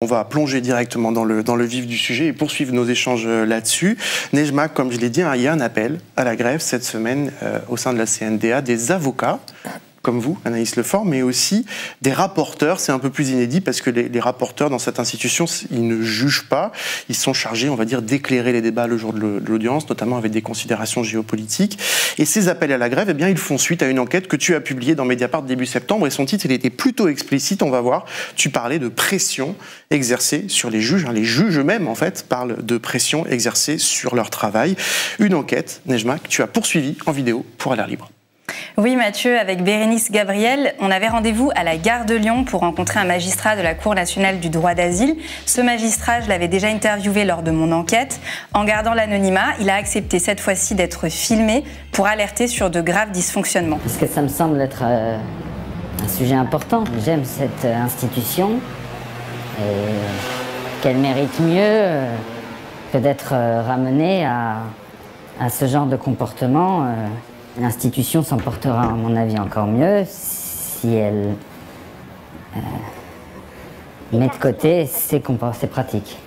va plonger directement dans le vif du sujet et poursuivre nos échanges là-dessus. Nejma, comme je l'ai dit, il y a un appel à la grève cette semaine au sein de la CNDA des avocats, comme vous, Anaïs Lefort, mais aussi des rapporteurs. C'est un peu plus inédit parce que les rapporteurs dans cette institution, ils ne jugent pas. Ils sont chargés, on va dire, d'éclairer les débats le jour de l'audience, notamment avec des considérations géopolitiques. Et ces appels à la grève, eh bien, ils font suite à une enquête que tu as publiée dans Mediapart début septembre. Et son titre, il était plutôt explicite, on va voir. Tu parlais de pression exercée sur les juges. Les juges eux-mêmes, en fait, parlent de pression exercée sur leur travail. Une enquête, Nejma, que tu as poursuivie en vidéo pour L'air libre. Oui Mathieu, avec Bérénice Gabriel, on avait rendez-vous à la gare de Lyon pour rencontrer un magistrat de la Cour nationale du droit d'asile. Ce magistrat, je l'avais déjà interviewé lors de mon enquête. En gardant l'anonymat, il a accepté cette fois-ci d'être filmé pour alerter sur de graves dysfonctionnements. Parce que ça me semble être un sujet important. J'aime cette institution et qu'elle mérite mieux que d'être ramenée à ce genre de comportement. L'institution s'en portera, à mon avis, encore mieux si elle met de côté ces pratiques.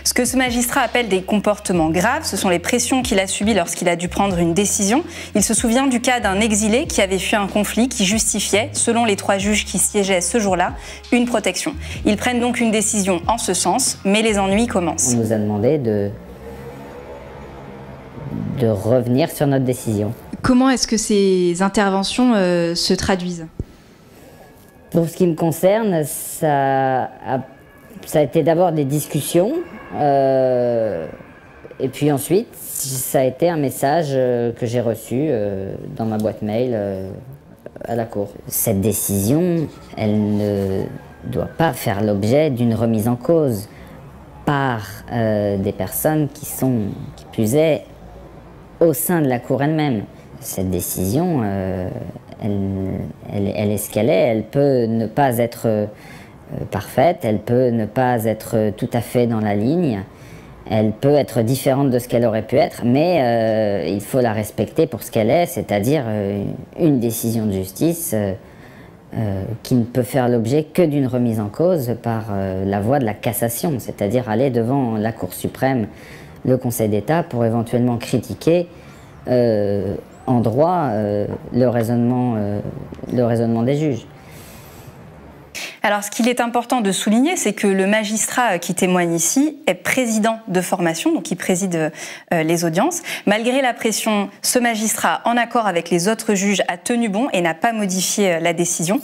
Ce que ce magistrat appelle des comportements graves, ce sont les pressions qu'il a subies lorsqu'il a dû prendre une décision. Il se souvient du cas d'un exilé qui avait fui un conflit qui justifiait, selon les 3 juges qui siégeaient ce jour-là, une protection. Ils prennent donc une décision en ce sens, mais les ennuis commencent. On nous a demandé de revenir sur notre décision. Comment est-ce que ces interventions se traduisent? Pour ce qui me concerne, ça a été d'abord des discussions, et puis ensuite, ça a été un message que j'ai reçu dans ma boîte mail à la Cour. Cette décision, elle ne doit pas faire l'objet d'une remise en cause par des personnes qui sont, qui plus est, au sein de la Cour elle-même. Cette décision, elle est ce qu'elle est. Elle peut ne pas être parfaite, elle peut ne pas être tout à fait dans la ligne, elle peut être différente de ce qu'elle aurait pu être, mais il faut la respecter pour ce qu'elle est, c'est-à-dire une décision de justice qui ne peut faire l'objet que d'une remise en cause par la voie de la cassation, c'est-à-dire aller devant la Cour suprême, le Conseil d'État, pour éventuellement critiquer en droit le raisonnement des juges. Alors, ce qu'il est important de souligner, c'est que le magistrat qui témoigne ici est président de formation, donc il préside les audiences. Malgré la pression, ce magistrat, en accord avec les autres juges, a tenu bon et n'a pas modifié la décision.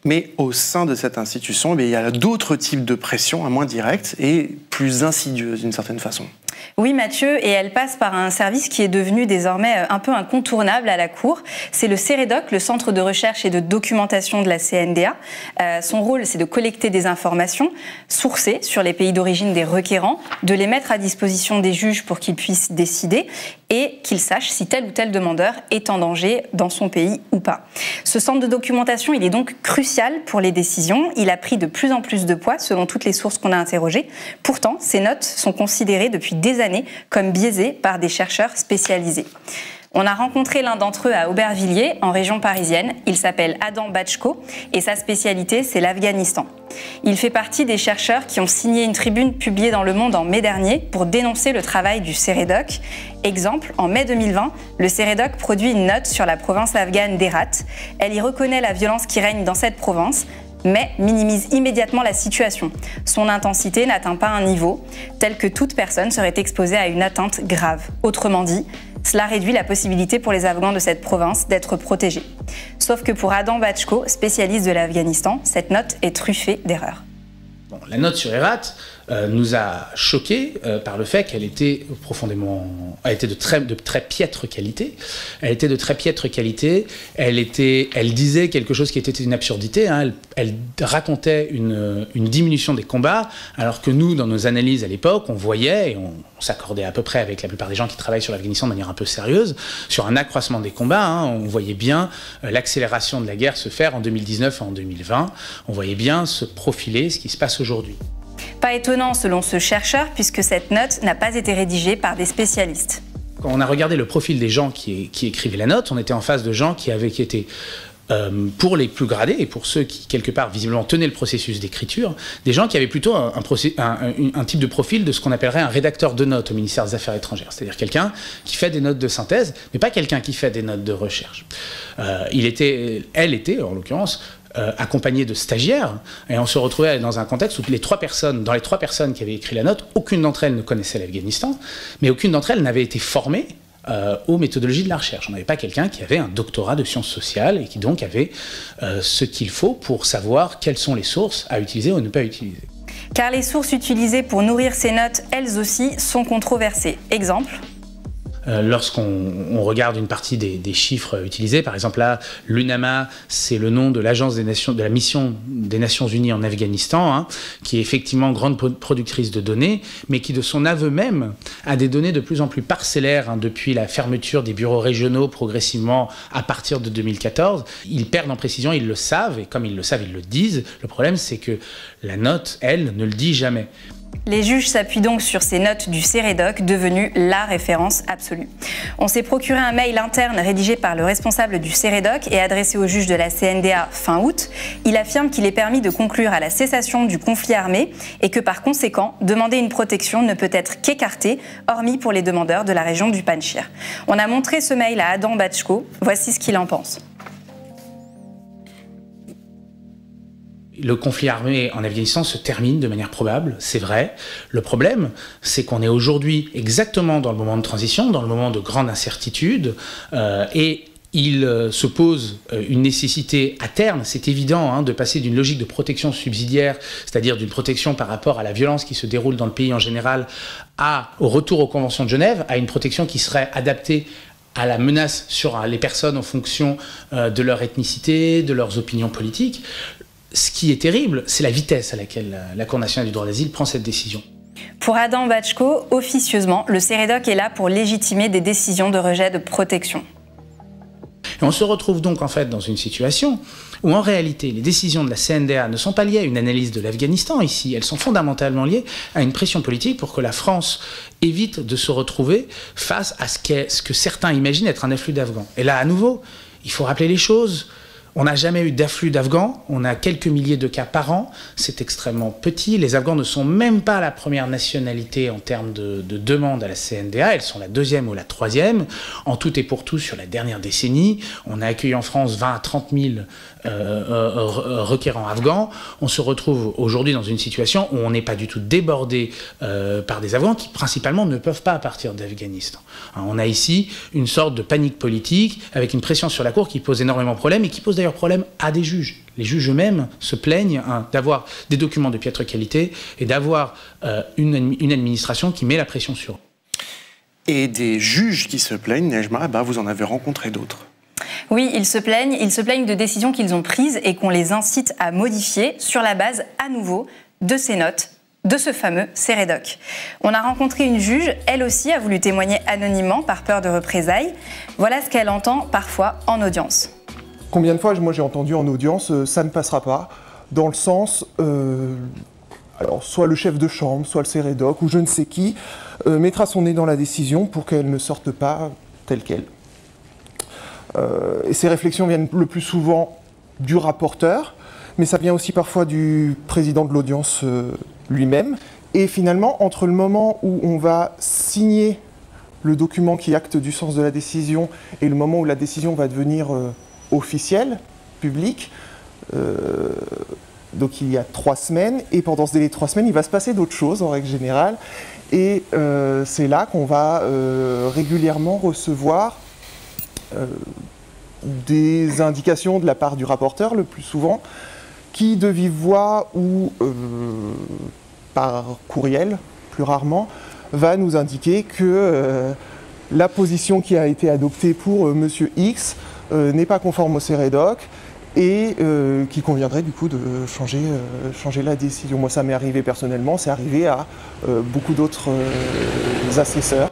Mais au sein de cette institution, il y a d'autres types de pression, moins directes et plus insidieuses d'une certaine façon. Oui Mathieu, et elle passe par un service qui est devenu désormais un peu incontournable à la Cour. C'est le CEREDOC, le Centre de recherche et de documentation de la CNDA. Son rôle, c'est de collecter des informations sourcées sur les pays d'origine des requérants, de les mettre à disposition des juges pour qu'ils puissent décider et qu'ils sachent si tel ou tel demandeur est en danger dans son pays ou pas. Ce centre de documentation, il est donc crucial pour les décisions. Il a pris de plus en plus de poids selon toutes les sources qu'on a interrogées. Pourtant, ces notes sont considérées depuis des années comme biaisées par des chercheurs spécialisés. On a rencontré l'un d'entre eux à Aubervilliers, en région parisienne. Il s'appelle Adam Bachko et sa spécialité, c'est l'Afghanistan. Il fait partie des chercheurs qui ont signé une tribune publiée dans Le Monde en mai dernier pour dénoncer le travail du CEREDOC. Exemple, en mai 2020, le CEREDOC produit une note sur la province afghane d'Herat. Elle y reconnaît la violence qui règne dans cette province, mais minimise immédiatement la situation. Son intensité n'atteint pas un niveau tel que toute personne serait exposée à une atteinte grave. Autrement dit, cela réduit la possibilité pour les Afghans de cette province d'être protégés. Sauf que pour Adam Bachko, spécialiste de l'Afghanistan, cette note est truffée d'erreurs. Bon, la note sur Herat nous a choqués par le fait qu'elle était elle était de très piètre qualité. Elle était de très piètre qualité. Elle disait quelque chose qui était une absurdité. Hein. Elle racontait une diminution des combats, alors que nous, dans nos analyses à l'époque, on voyait, et on s'accordait à peu près avec la plupart des gens qui travaillent sur l'Afghanistan de manière un peu sérieuse, sur un accroissement des combats. Hein. On voyait bien l'accélération de la guerre se faire en 2019 et en 2020. On voyait bien se profiler ce qui se passe aujourd'hui. Pas étonnant selon ce chercheur, puisque cette note n'a pas été rédigée par des spécialistes. Quand on a regardé le profil des gens qui écrivaient la note, on était en face de gens qui étaient pour les plus gradés et pour ceux qui, quelque part, visiblement tenaient le processus d'écriture, des gens qui avaient plutôt un type de profil de ce qu'on appellerait un rédacteur de notes au ministère des Affaires étrangères. C'est-à-dire quelqu'un qui fait des notes de synthèse, mais pas quelqu'un qui fait des notes de recherche. Elle était, en l'occurrence, accompagnée de stagiaires, et on se retrouvait dans un contexte où dans les trois personnes qui avaient écrit la note, aucune d'entre elles ne connaissait l'Afghanistan, mais aucune d'entre elles n'avait été formée aux méthodologies de la recherche. On n'avait pas quelqu'un qui avait un doctorat de sciences sociales et qui donc avait ce qu'il faut pour savoir quelles sont les sources à utiliser ou ne pas utiliser. Car les sources utilisées pour nourrir ces notes, elles aussi, sont controversées. Exemple ? Lorsqu'on regarde une partie des chiffres utilisés, par exemple là, l'UNAMA, c'est le nom de l'agence de la mission des Nations Unies en Afghanistan, hein, qui est effectivement grande productrice de données, mais qui de son aveu même a des données de plus en plus parcellaires hein, depuis la fermeture des bureaux régionaux progressivement à partir de 2014. Ils perdent en précision, ils le savent, et comme ils le savent, ils le disent. Le problème, c'est que la note, elle, ne le dit jamais. Les juges s'appuient donc sur ces notes du CEREDOC, devenues la référence absolue. On s'est procuré un mail interne rédigé par le responsable du CEREDOC et adressé au juge de la CNDA fin août. Il affirme qu'il est permis de conclure à la cessation du conflit armé et que par conséquent, demander une protection ne peut être qu'écarté, hormis pour les demandeurs de la région du Panjshir. On a montré ce mail à Adam Batchko. Voici ce qu'il en pense. Le conflit armé en Afghanistan se termine de manière probable, c'est vrai. Le problème, c'est qu'on est aujourd'hui exactement dans le moment de transition, dans le moment de grande incertitude, et il se pose une nécessité à terme, c'est évident, hein, de passer d'une logique de protection subsidiaire, c'est-à-dire d'une protection par rapport à la violence qui se déroule dans le pays en général, au retour aux conventions de Genève, à une protection qui serait adaptée à la menace sur les personnes en fonction de leur ethnicité, de leurs opinions politiques. Ce qui est terrible, c'est la vitesse à laquelle la Cour nationale du droit d'asile prend cette décision. Pour Adam Batchko, officieusement, le CEREDOC est là pour légitimer des décisions de rejet de protection. Et on se retrouve donc en fait dans une situation où en réalité les décisions de la CNDA ne sont pas liées à une analyse de l'Afghanistan ici, elles sont fondamentalement liées à une pression politique pour que la France évite de se retrouver face à ce que certains imaginent être un afflux d'Afghans. Et là à nouveau, il faut rappeler les choses. On n'a jamais eu d'afflux d'Afghans, on a quelques milliers de cas par an, c'est extrêmement petit. Les Afghans ne sont même pas la première nationalité en termes de demande à la CNDA, elles sont la deuxième ou la troisième. En tout et pour tout, sur la dernière décennie, on a accueilli en France 20 à 30 000 requérants afghans. On se retrouve aujourd'hui dans une situation où on n'est pas du tout débordé par des Afghans qui principalement ne peuvent pas partir d'Afghanistan. On a ici une sorte de panique politique avec une pression sur la Cour qui pose énormément de problèmes et qui pose d'ailleurs problème à des juges. Les juges eux-mêmes se plaignent d'avoir des documents de piètre qualité et d'avoir une administration qui met la pression sur eux. Et des juges qui se plaignent, Nejma, vous en avez rencontré d'autres. Oui, ils se plaignent de décisions qu'ils ont prises et qu'on les incite à modifier sur la base, à nouveau, de ces notes, de ce fameux CEREDOC. On a rencontré une juge, elle aussi a voulu témoigner anonymement par peur de représailles. Voilà ce qu'elle entend parfois en audience. Combien de fois, moi j'ai entendu en audience, ça ne passera pas, dans le sens, alors soit le chef de chambre, soit le CEREDOC, ou je ne sais qui, mettra son nez dans la décision pour qu'elle ne sorte pas telle qu'elle. Et ces réflexions viennent le plus souvent du rapporteur, mais ça vient aussi parfois du président de l'audience lui-même. Et finalement, entre le moment où on va signer le document qui acte du sens de la décision et le moment où la décision va devenir officielle, publique, donc il y a 3 semaines, et pendant ce délai de 3 semaines, il va se passer d'autres choses en règle générale, et c'est là qu'on va régulièrement recevoir des indications de la part du rapporteur, le plus souvent, qui de vive voix ou par courriel, plus rarement, va nous indiquer que la position qui a été adoptée pour Monsieur X n'est pas conforme au CEREDOC et qu'il conviendrait du coup de changer la décision. Moi ça m'est arrivé personnellement, c'est arrivé à beaucoup d'autres assesseurs.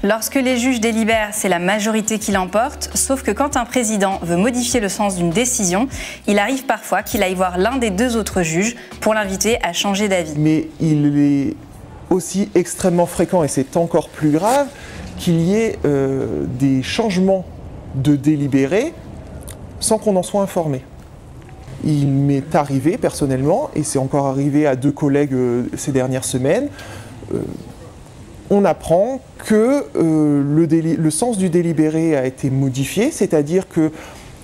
Lorsque les juges délibèrent, c'est la majorité qui l'emporte, sauf que quand un président veut modifier le sens d'une décision, il arrive parfois qu'il aille voir l'un des 2 autres juges pour l'inviter à changer d'avis. Mais il est aussi extrêmement fréquent, et c'est encore plus grave, qu'il y ait des changements de délibérés sans qu'on en soit informé. Il m'est arrivé personnellement, et c'est encore arrivé à 2 collègues ces dernières semaines, on apprend que le sens du délibéré a été modifié, c'est-à-dire que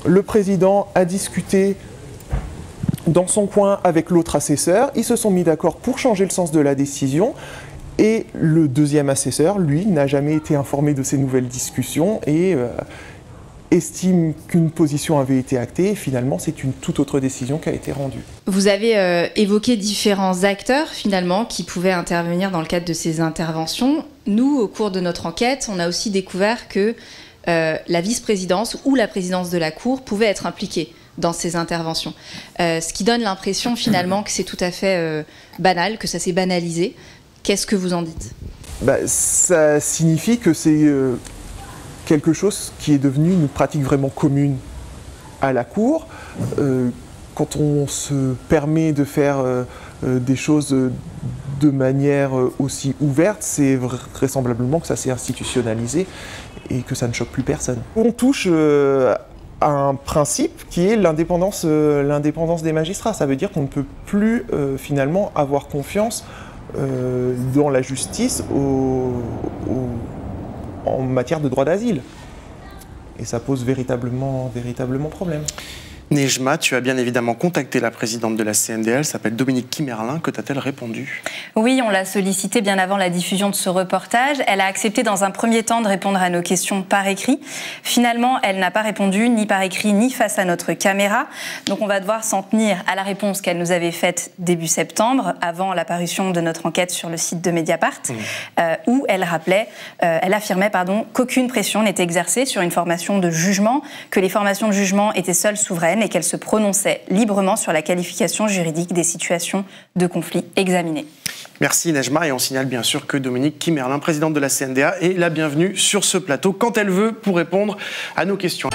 le président a discuté dans son coin avec l'autre assesseur, ils se sont mis d'accord pour changer le sens de la décision, et le deuxième assesseur, lui, n'a jamais été informé de ces nouvelles discussions et estime qu'une position avait été actée, et finalement c'est une toute autre décision qui a été rendue. Vous avez évoqué différents acteurs finalement qui pouvaient intervenir dans le cadre de ces interventions. Nous, au cours de notre enquête, on a aussi découvert que la vice-présidence ou la présidence de la Cour pouvait être impliquée dans ces interventions. Ce qui donne l'impression finalement que c'est tout à fait banal, que ça s'est banalisé. Qu'est-ce que vous en dites ? Ça signifie que c'est quelque chose qui est devenu une pratique vraiment commune à la Cour. Quand on se permet de faire des choses de manière aussi ouverte, c'est vraisemblablement que ça s'est institutionnalisé et que ça ne choque plus personne. On touche à un principe qui est l'indépendance des magistrats. Ça veut dire qu'on ne peut plus finalement avoir confiance dans la justice en matière de droit d'asile. Et ça pose véritablement problème. Nejma, tu as bien évidemment contacté la présidente de la CNDA, elle s'appelle Dominique Kimerlin. Que t'a-t-elle répondu ? Oui, on l'a sollicité bien avant la diffusion de ce reportage. Elle a accepté dans un premier temps de répondre à nos questions par écrit. Finalement, elle n'a pas répondu ni par écrit ni face à notre caméra. Donc on va devoir s'en tenir à la réponse qu'elle nous avait faite début septembre, avant l'apparition de notre enquête sur le site de Mediapart, où elle affirmait qu'aucune pression n'était exercée sur une formation de jugement, que les formations de jugement étaient seules souveraines et qu'elle se prononçait librement sur la qualification juridique des situations de conflit examinées. Merci Nejma, et on signale bien sûr que Dominique Kimerlin, présidente de la CNDA, est la bienvenue sur ce plateau quand elle veut pour répondre à nos questions.